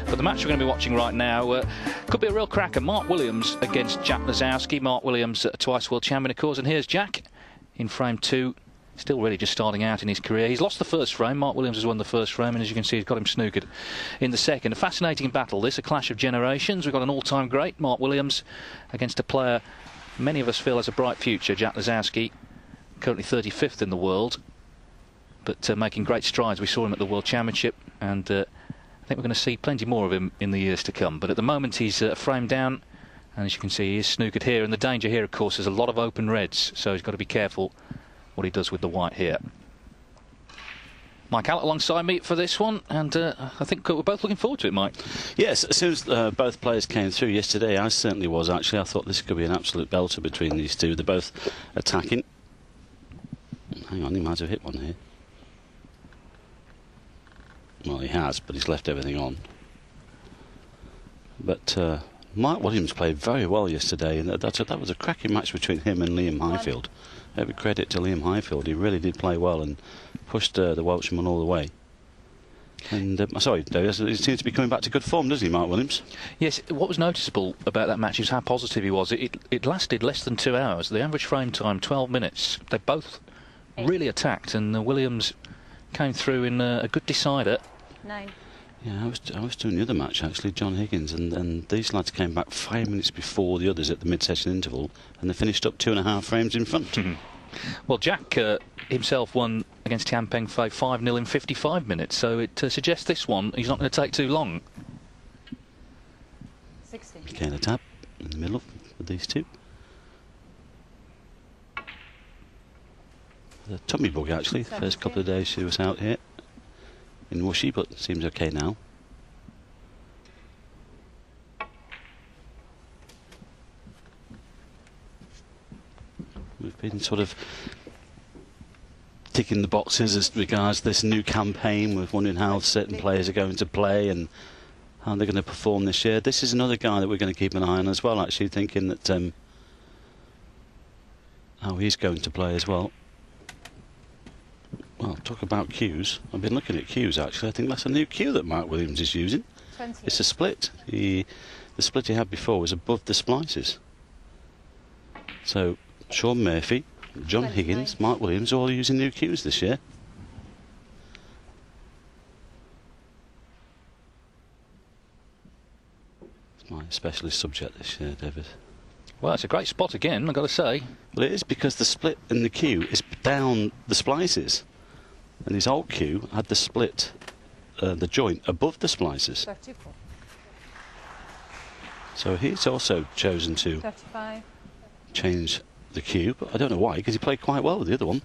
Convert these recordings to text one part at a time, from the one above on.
But the match we're going to be watching right now could be a real cracker. Mark Williams against Jack Lisowski. Mark Williams, twice world champion, of course. And here's Jack in frame 2. Still really just starting out in his career. He's lost the first frame. Mark Williams has won the first frame, and as you can see, he's got him snookered in the second. A fascinating battle, this, a clash of generations. We've got an all-time great, Mark Williams, against a player many of us feel has a bright future, Jack Lisowski, currently 35th in the world, but making great strides. We saw him at the World Championship, and I think we're going to see plenty more of him in the years to come. But at the moment, he's framed down, and as you can see, he is snookered here. And the danger here, of course, is a lot of open reds, so he's got to be careful what he does with the white here. Michaela alongside me for this one, and I think we're both looking forward to it, Mike. Yes, as soon as both players came through yesterday, I certainly was, actually. I thought this could be an absolute belter between these two. They're both attacking. Hang on, he might have hit one here. Well, he has, but he's left everything on. But Mike Williams played very well yesterday, and that was a cracking match between him and Liam Highfield. Every credit to Liam Highfield. He really did play well and pushed the Welshman all the way. And sorry, Dave, he seems to be coming back to good form, doesn't he, Mark Williams? Yes. What was noticeable about that match is how positive he was. It lasted less than 2 hours. The average frame time 12 minutes. They both really attacked, and Williams came through in a good decider. 9. Yeah, I was doing the other match, actually, John Higgins, and these lads came back 5 minutes before the others at the mid-session interval, and they finished up 2.5 frames in front. Well, Jack himself won against Tian Pengfei 5-0 in 55 minutes, so it suggests this one he's not going to take too long. 60. Michaela Tabb in the middle with these two. The tummy bug, actually. The first couple of days she was out here in Wuxi, but seems okay now. We've been sort of ticking the boxes as regards this new campaign. We're wondering how certain players are going to play and how they're going to perform this year. This is another guy that we're going to keep an eye on as well, actually, thinking that how he's going to play as well. Well, talk about cues. I've been looking at cues, actually. I think that's a new cue that Mark Williams is using. 20. It's a split. The split he had before was above the splices. So Sean Murphy, John Higgins, Mark Williams, all using new cues this year. It's my specialist subject this year, David. Well, it's a great spot again, I've got to say. Well, it is, because the split in the cue is down the splices. And his old cue had the split, the joint, above the splices. 34. So he's also chosen to 35. change the cue, but I don't know why, because he played quite well with the other one.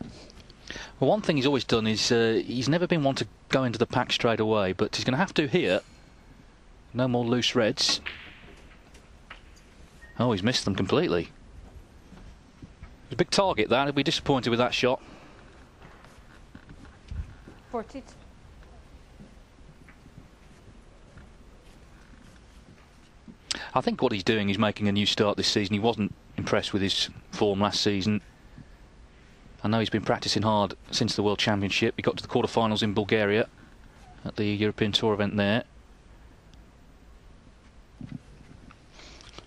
Well, one thing he's always done is he's never been one to go into the pack straight away, but he's going to have to here. No more loose reds. Oh, he's missed them completely. It's a big target, that. He'll be disappointed with that shot. 42. I think what he's doing is making a new start this season. He wasn't impressed with his form last season. I know he's been practicing hard since the World Championship. He got to the quarterfinals in Bulgaria at the European Tour event there.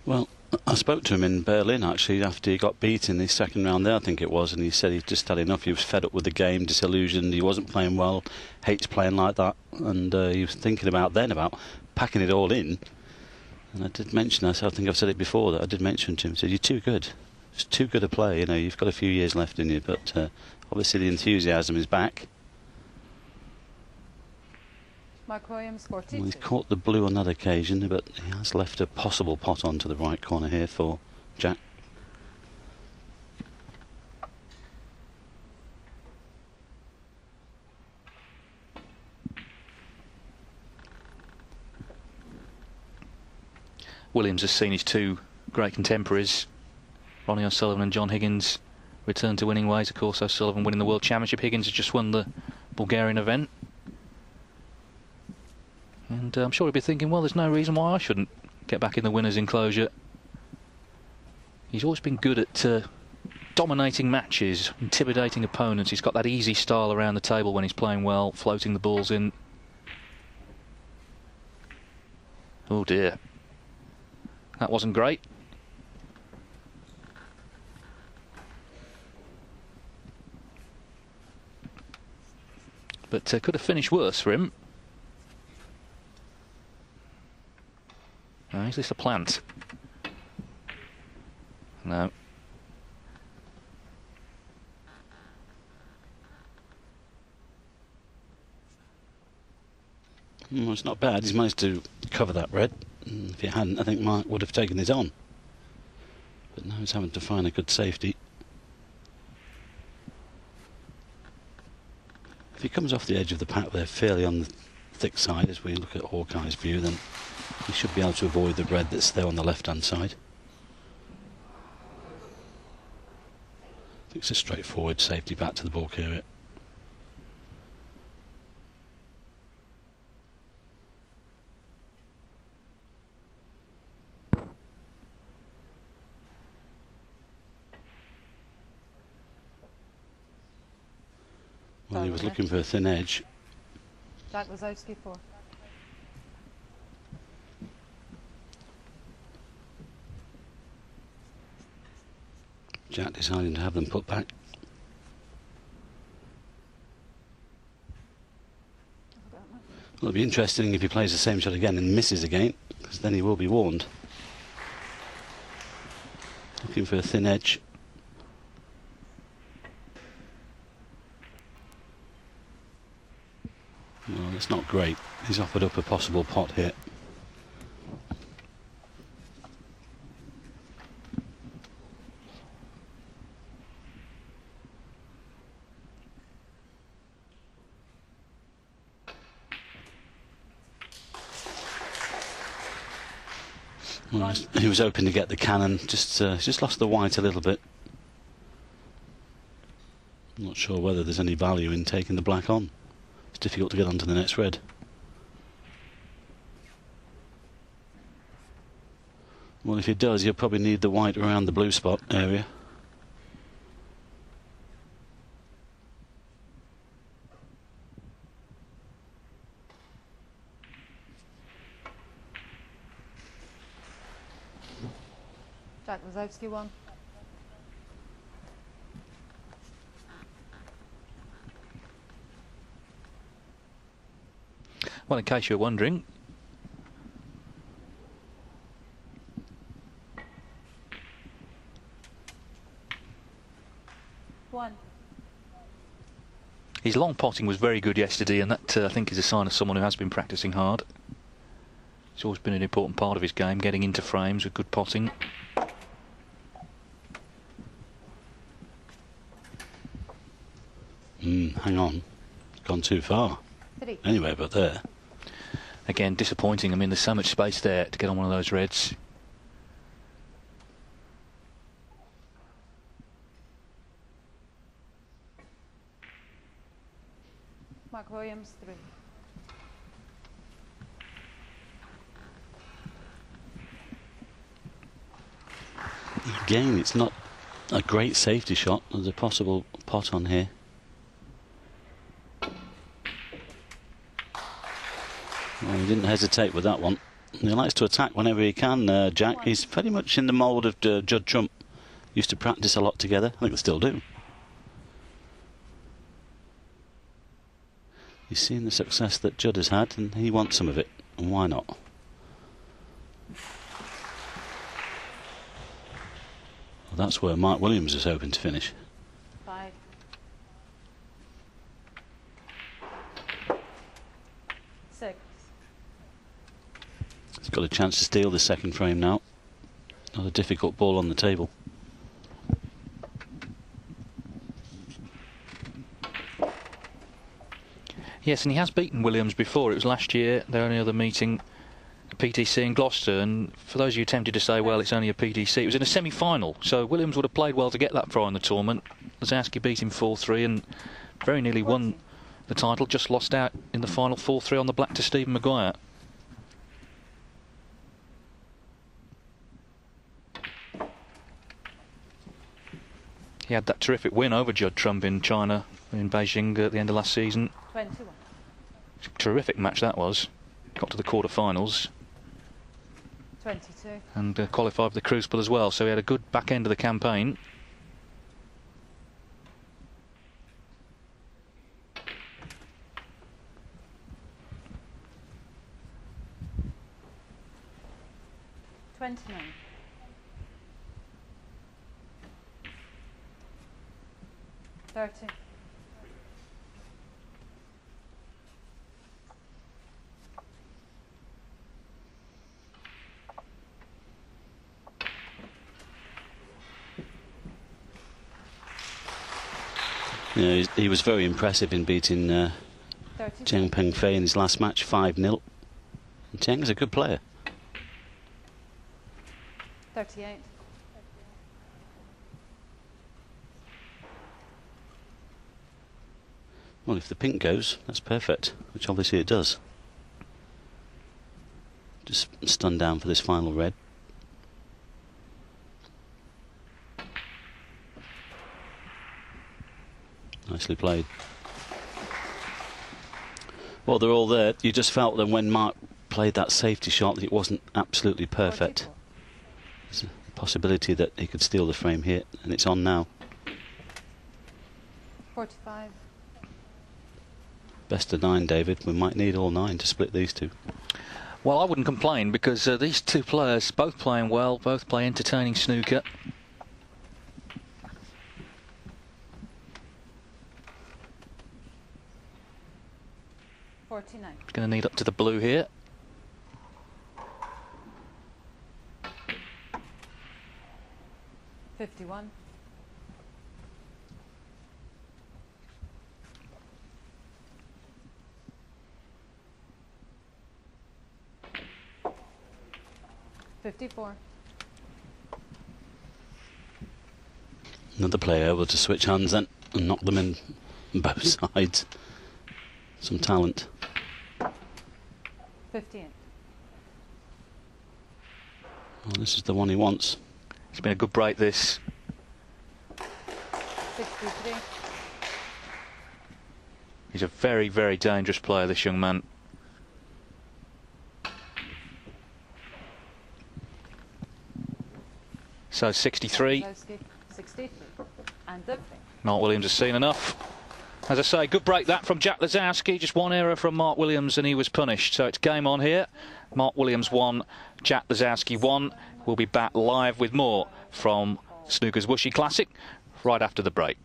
Well, I spoke to him in Berlin, actually, after he got beat in the second round there, I think it was, and he said he'd just had enough. He was fed up with the game, disillusioned, he wasn't playing well, hates playing like that, and he was thinking about packing it all in. And I did mention, I think I've said it before, that I did mention to him, I said, you're too good. It's too good a play, you know, you've got a few years left in you, but obviously the enthusiasm is back. Mark Williams, 42. Well, he's caught the blue on that occasion, but he has left a possible pot onto the right corner here for Jack. Williams has seen his two great contemporaries, Ronnie O'Sullivan and John Higgins, return to winning ways. Of course, O'Sullivan winning the World Championship. Higgins has just won the Bulgarian event. And I'm sure he'll be thinking, well, there's no reason why I shouldn't get back in the winner's enclosure. He's always been good at dominating matches, intimidating opponents. He's got that easy style around the table when he's playing well, floating the balls in. Oh dear. That wasn't great. But could have finished worse for him. Is this a plant? No. Well, it's not bad. He's managed to cover that red. If he hadn't, I think Mark would have taken his on. But now he's having to find a good safety. If he comes off the edge of the pack there fairly on the thick side, as we look at Hawkeye's view, then he should be able to avoid the red that's there on the left-hand side. I think it's a straightforward safety back to the bulk area. Well, he was looking for a thin edge. Jack Lisowski 4. Jack deciding to have them put back. Well, it'll be interesting if he plays the same shot again and misses again, because then he will be warned. Looking for a thin edge. Well, it's not great. He's offered up a possible pot here. Well, he was hoping to get the cannon, just lost the white a little bit. I'm not sure whether there's any value in taking the black on. It's difficult to get onto the next red. Well, if he does, he'll probably need the white around the blue spot area. Jack Lisowski 1. Well, in case you're wondering, his long potting was very good yesterday, and that I think is a sign of someone who has been practicing hard. It's always been an important part of his game, getting into frames with good potting. Hang on. Gone too far. 3. Anyway, but there. Again, disappointing. I mean, there's so much space there to get on one of those reds. Mark Williams 3. Again, it's not a great safety shot. There's a possible pot on here. Well, he didn't hesitate with that one. He likes to attack whenever he can, Jack. He's very much in the mould of Judd Trump. Used to practice a lot together. I think they still do. He's seen the success that Judd has had, and he wants some of it. And why not? Well, that's where Mike Williams is hoping to finish. 5. 6. He's got a chance to steal the second frame now. Not a difficult ball on the table. Yes, and he has beaten Williams before. It was last year, their only other meeting, PTC in Gloucester. And for those of you tempted to say, well, it's only a PTC, it was in a semi-final. So Williams would have played well to get that far in the tournament. Lisowski beat him 4-3 and very nearly won the title. Just lost out in the final 4-3 on the black to Stephen Maguire. He had that terrific win over Judd Trump in China, in Beijing at the end of last season. 21. Terrific match that was. Got to the quarter-finals. 22. and qualified for the Crucible as well, so he had a good back end of the campaign. $29. 30. You know, he was very impressive in beating Cheng Pengfei in his last match, 5-0. Cheng's a good player. 38. Well, if the pink goes, that's perfect, which obviously it does. Just stunned down for this final red. Nicely played. Well, they're all there. You just felt that when Mark played that safety shot that it wasn't absolutely perfect. 44. There's a possibility that he could steal the frame here, and it's on now. 45. Best of 9, David. We might need all 9 to split these two. Well, I wouldn't complain because these two players, both playing well, both play entertaining snooker. Going to need up to the blue here. $51. $54. Another player able to switch hands then and knock them in both sides. Some talent. 58. Well, this is the one he wants. It's been a good break, this. 63. He's a very, very dangerous player, this young man. So 63. Lisowski, 63. And the pink. Mark Williams has seen enough. As I say, good break that from Jack Lisowski. Just one error from Mark Williams and he was punished. So it's game on here. Mark Williams 1, Jack Lisowski 1. We'll be back live with more from Snooker's Wuxi Classic right after the break.